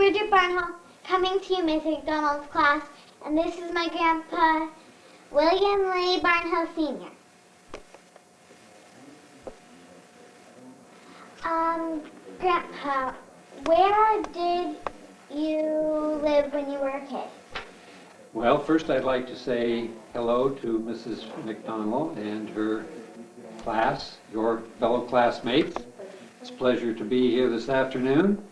Brigette Barnhill coming to you, Miss McDonnell's class, and this is my grandpa, William Lee Barnhill Sr. Grandpa, where did you live when you were a kid? Well, first I'd like to say hello to Mrs. McDonnell and her class, your fellow classmates. It's a pleasure to be here this afternoon.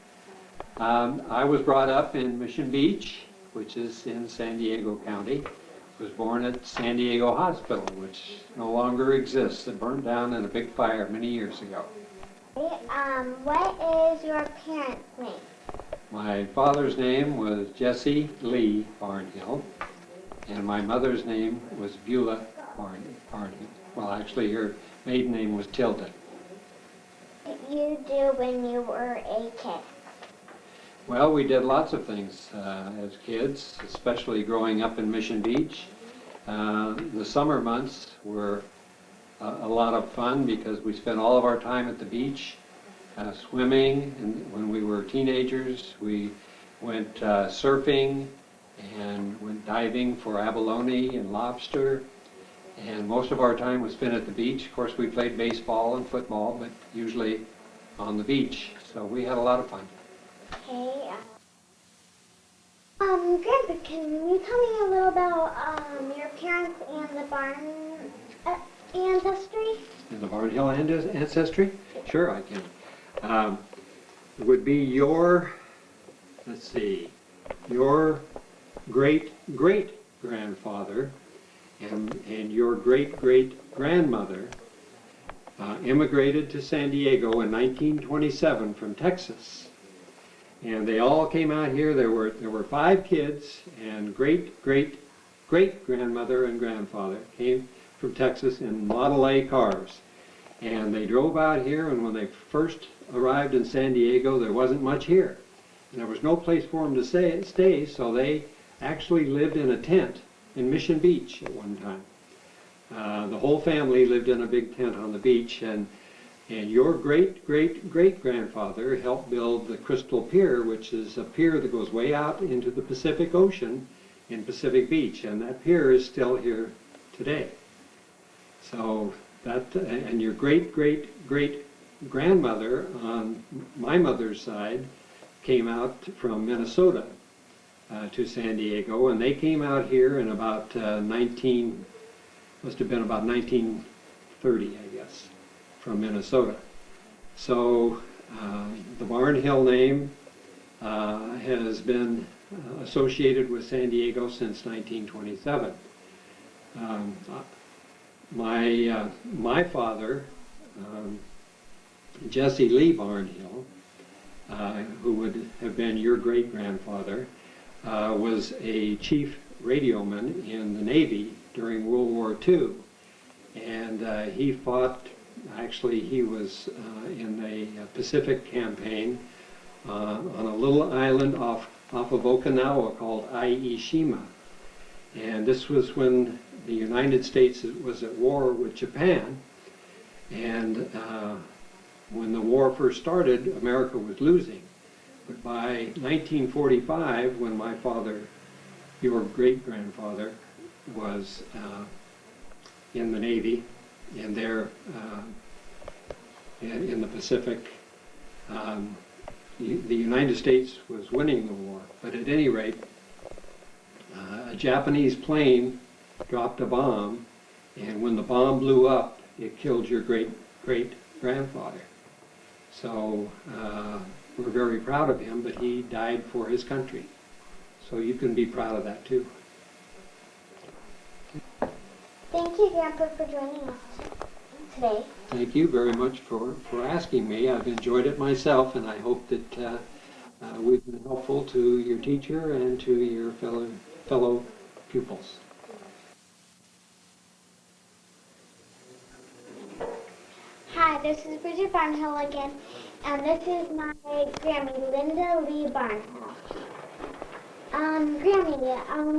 I was brought up in Mission Beach, which is in San Diego County. Was born at San Diego Hospital, which no longer exists. It burned down in a big fire many years ago. What is your parents' name? My father's name was Jesse Lee Barnhill, and my mother's name was Beulah Barnhill. Well, actually, her maiden name was Tilden. What did you do when you were a kid? Well, we did lots of things as kids, especially growing up in Mission Beach. The summer months were a lot of fun because we spent all of our time at the beach swimming, and when we were teenagers we went surfing and went diving for abalone and lobster, and most of our time was spent at the beach. Of course, we played baseball and football, but usually on the beach, so we had a lot of fun. Okay. Grandpa, can you tell me a little about your parents and the barn ancestry? And the Barnhill ancestry? Sure, I can. It would be your, let's see, your great-great-grandfather and your great-great-grandmother immigrated to San Diego in 1927 from Texas. And they all came out here. There were 5 kids, and great-great-great-grandmother and grandfather came from Texas in Model A cars. And they drove out here, and when they first arrived in San Diego, there wasn't much here. And there was no place for them to stay, so they actually lived in a tent in Mission Beach at one time. The whole family lived in a big tent on the beach, and your great-great-great-grandfather helped build the Crystal Pier, which is a pier that goes way out into the Pacific Ocean in Pacific Beach, and that pier is still here today. So that, and your great-great-great-grandmother on my mother's side came out from Minnesota to San Diego, and they came out here in about must have been about 1930, I guess, from Minnesota. So the Barnhill name has been associated with San Diego since 1927. My father, Jesse Lee Barnhill, who would have been your great-grandfather, was a chief radioman in the Navy during World War II. And he fought, actually he was in the Pacific campaign on a little island off of Okinawa called Aishima. And this was when the United States was at war with Japan. And when the war first started, America was losing. But by 1945, when my father, your great-grandfather, was in the Navy, and there in the Pacific, the United States was winning the war. But at any rate, a Japanese plane dropped a bomb, and when the bomb blew up, it killed your great-great-grandfather. So we're very proud of him, but he died for his country. So you can be proud of that too. Thank you, Grandpa, for joining us today. Thank you very much for asking me. I've enjoyed it myself, and I hope that we've been helpful to your teacher and to your fellow pupils. Hi, this is Brigette Barnhill again, and this is my Grammy, Linda Lee Barnhill. Grammy,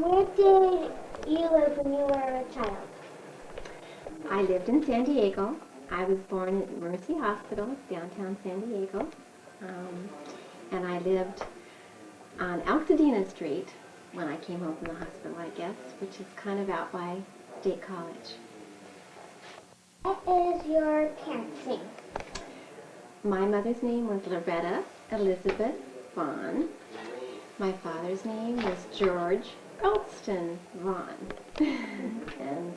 where did you live when you were a child? I lived in San Diego. I was born at Mercy Hospital, downtown San Diego. And I lived on Altadena Street when I came home from the hospital, I guess, which is kind of out by State College. What is your parents' name? My mother's name was Loretta Elizabeth Vaughn. My father's name was George Ralston Vaughn. And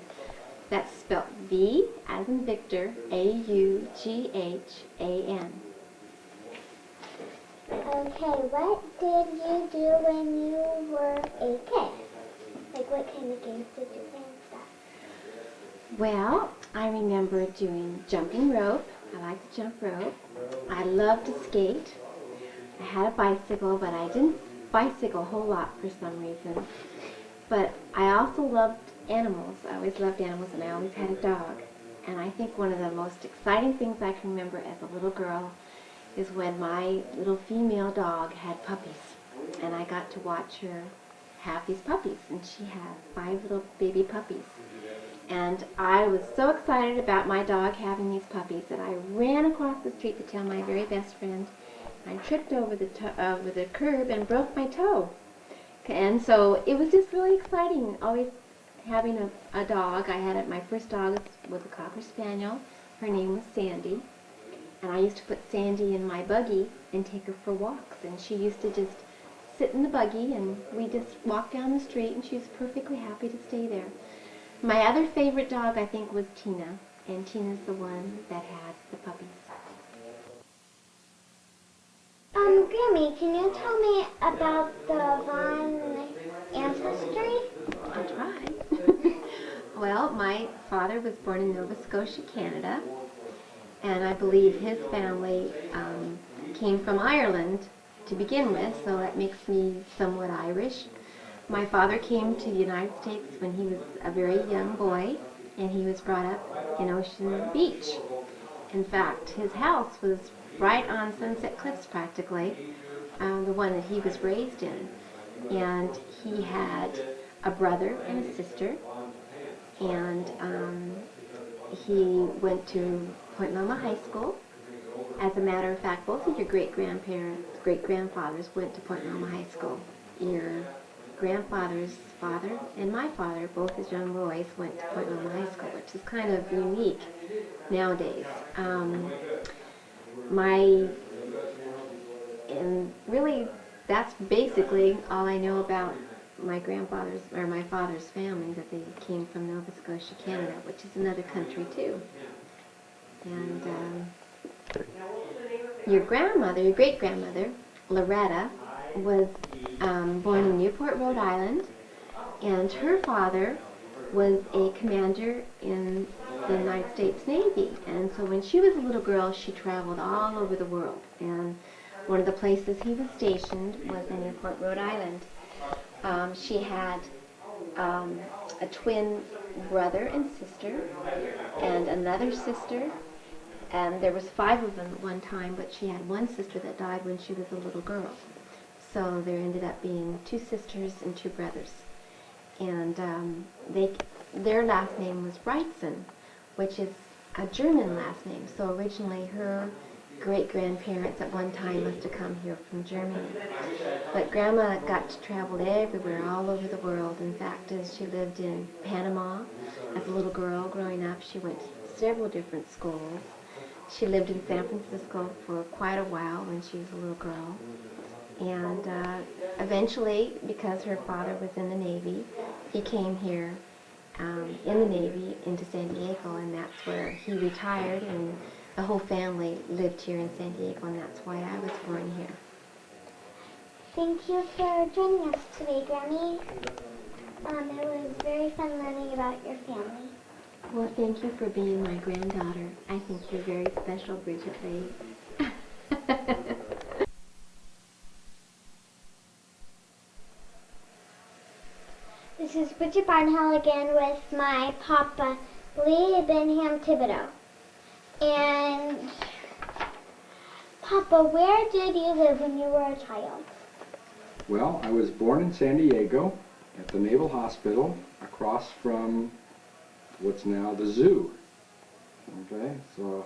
that's spelled V as in Victor, A-U-G-H-A-N. Okay, what did you do when you were a kid? Like, what kind of games did you play and stuff? Well, I remember doing jumping rope. I liked to jump rope. I loved to skate. I had a bicycle, but I didn't bicycle a whole lot for some reason. But I also loved animals. I always loved animals, and I always had a dog. And I think one of the most exciting things I can remember as a little girl is when my little female dog had puppies. And I got to watch her have these puppies. And she had 5 little baby puppies. And I was so excited about my dog having these puppies that I ran across the street to tell my very best friend. I tripped over the curb and broke my toe. And so it was just really exciting, always having a dog. I had my first dog was a Cocker Spaniel. Her name was Sandy. And I used to put Sandy in my buggy and take her for walks. And she used to just sit in the buggy, and we just walked down the street, and she was perfectly happy to stay there. My other favorite dog, I think, was Tina. And Tina's the one that had the puppies. Grammy, can you tell me about the Vaughn ancestry? I'll try. Well, my father was born in Nova Scotia, Canada, and I believe his family came from Ireland to begin with, so that makes me somewhat Irish. My father came to the United States when he was a very young boy, and he was brought up in Ocean Beach. In fact, his house was right on Sunset Cliffs practically, the one that he was raised in. And he had a brother and a sister, and he went to Point Loma High School. As a matter of fact, both of your great-grandfathers went to Point Loma High School. Your grandfather's father and my father, both as young boys, went to Point Loma High School, which is kind of unique nowadays. And really, that's basically all I know about my father's family, that they came from Nova Scotia, Canada, which is another country too. And your great-grandmother, Loretta, was born in Newport, Rhode Island, and her father was a commander in the United States Navy. And so when she was a little girl, she traveled all over the world. And one of the places he was stationed was in Newport, Rhode Island. She had a twin brother and sister, and another sister. And there was 5 of them at one time, but she had one sister that died when she was a little girl. So there ended up being 2 sisters and 2 brothers. And their last name was Wrightson, which is a German last name. So originally her great-grandparents at one time must have come here from Germany. But Grandma got to travel everywhere, all over the world. In fact, as she lived in Panama as a little girl growing up, she went to several different schools. She lived in San Francisco for quite a while when she was a little girl. And eventually, because her father was in the Navy, he came here in the Navy into San Diego, and that's where he retired, and the whole family lived here in San Diego, and that's why I was born here. Thank you for joining us today, Grammy. It was very fun learning about your family. Well, thank you for being my granddaughter. I think you're very special, Brigette Lee. This is Bridget Barnhill again with my papa, Lee Benham Thibodeau. And Papa, where did you live when you were a child? Well, I was born in San Diego at the Naval Hospital across from what's now the zoo. Okay, so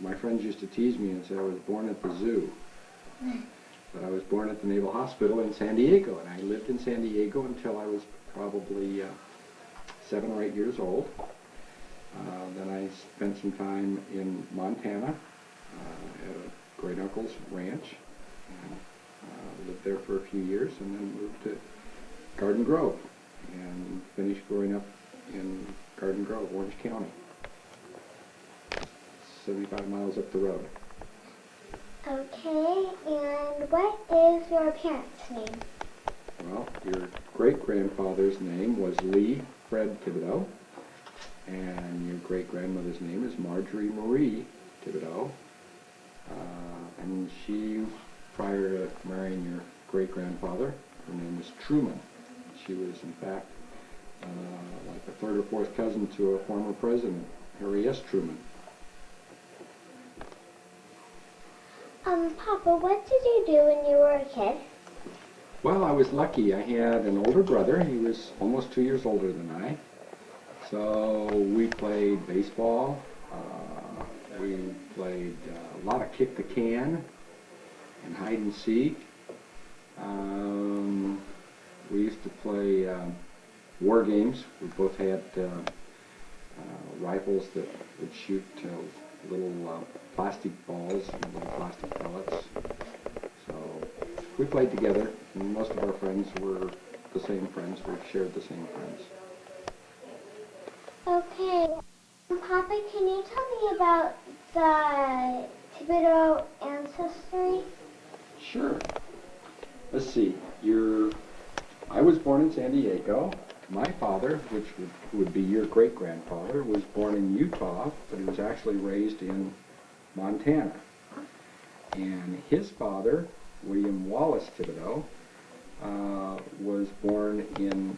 my friends used to tease me and say I was born at the zoo. But I was born at the Naval Hospital in San Diego, and I lived in San Diego until I was probably 7 or 8 years old. Then I spent some time in Montana at a great uncle's ranch, and lived there for a few years, and then moved to Garden Grove and finished growing up in Garden Grove, Orange County, 75 miles up the road. Okay, and what is your parents' name? Well, your great-grandfather's name was Lee Fred Thibodeau, and your great-grandmother's name is Marjorie Marie Thibodeau. And she, prior to marrying your great-grandfather, her name was Truman. She was, in fact, like a third or fourth cousin to a former president, Harry S. Truman. Papa, what did you do when you were a kid? Well, I was lucky. I had an older brother. He was almost 2 years older than I. So we played baseball. We played a lot of kick the can and hide and seek. We used to play war games. We both had rifles that would shoot little plastic balls and little plastic pellets. So we played together, and most of our friends were the same friends. We shared the same friends. Okay. Papa, can you tell me about the Thibodeau ancestry? Sure. Let's see. I was born in San Diego. My father, which would be your great-grandfather, was born in Utah, but he was actually raised in Montana. And his father, William Wallace Thibodeau, was born in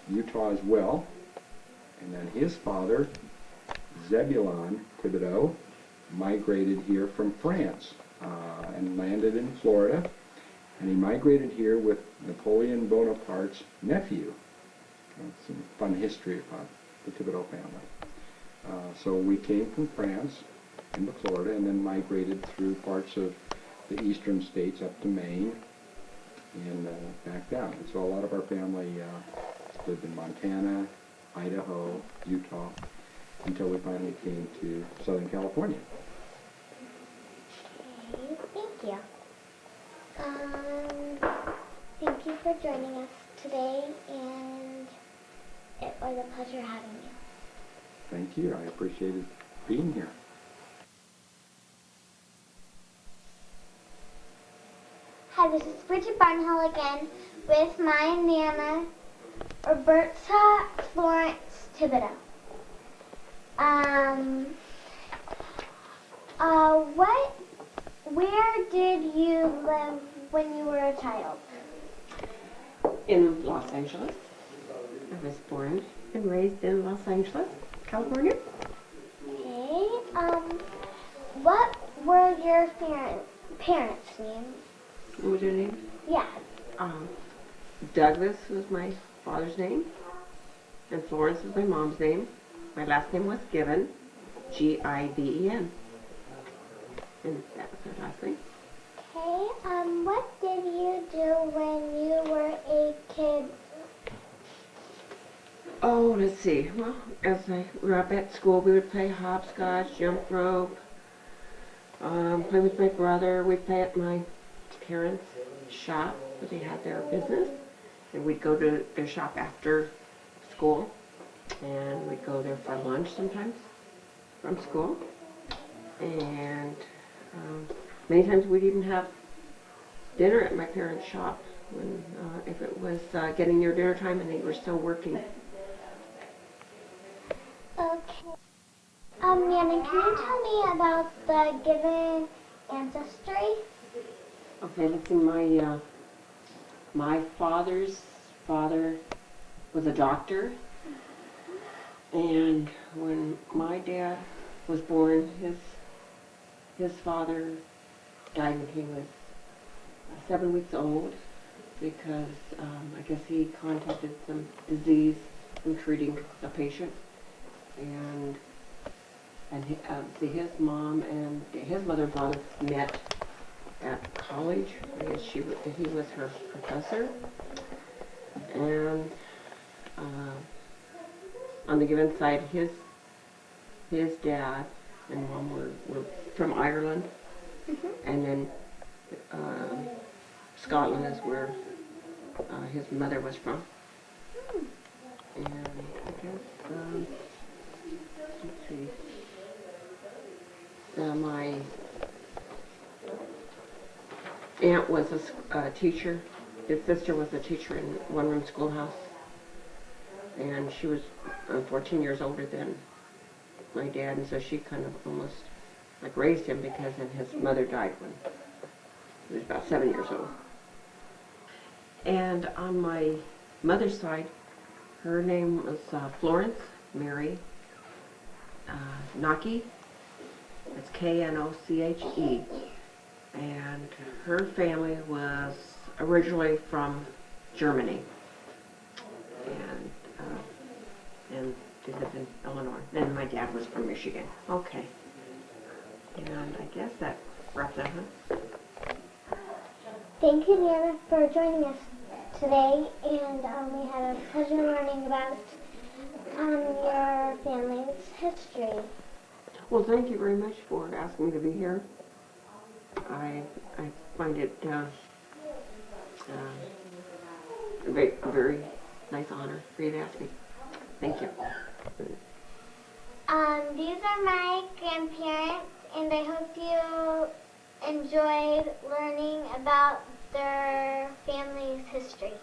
Utah as well. And then his father, Zebulon Thibodeau, migrated here from France and landed in Florida. And he migrated here with Napoleon Bonaparte's nephew. Some fun history about the Thibodeau family. So we came from France into Florida and then migrated through parts of the eastern states up to Maine and back down. And so a lot of our family lived in Montana, Idaho, Utah, until we finally came to Southern California. Okay, thank you. Thank you for joining us today, and it was a pleasure having you. Thank you. I appreciated being here. Hi, this is Brigette Barnhill again with my Nana, Roberta Florence Thibodeau. Where did you live when you were a child? In Los Angeles. I was born and raised in Los Angeles, California. Okay, what were your parents' names? What was your name? Yeah. Douglas was my father's name, and Florence was my mom's name. My last name was Given, Giden. And that was her last name. Okay, what did you do when you were a kid? Oh, let's see. Well, as I grew up at school, we would play hopscotch, jump rope, play with my brother. We'd play at my parents' shop, where they had their business. And we'd go to their shop after school. And we'd go there for lunch sometimes from school. And many times we'd even have dinner at my parents' shop when, if it was getting near dinner time and they were still working. Okay. Nana, can you tell me about the Given ancestry? Okay, let's see. My father's father was a doctor, and when my dad was born, his father died when he was 7 weeks old because I guess he contracted some disease from treating a patient, and his mom and his mother and father met at college. I guess he was her professor. And on the given side, his dad and mom were from Ireland. And then Scotland is where his mother was from. And I guess, let's see, my aunt was a teacher. His sister was a teacher in one-room schoolhouse. And she was 14 years older than my dad, and so she kind of almost like raised him because then his mother died when he was about 7 years old. And on my mother's side, her name was Florence Mary Knoche. It's Knoche. And her family was originally from Germany. And they lived in Illinois. And my dad was from Michigan. Okay. And I guess that wraps it up. Thank you, Nana, for joining us today, and we had a pleasure learning about your family's history. Well, thank you very much for asking me to be here. I find it a very nice honor for you to ask me. Thank you. These are my grandparents, and I hope you enjoyed learning about their family's history.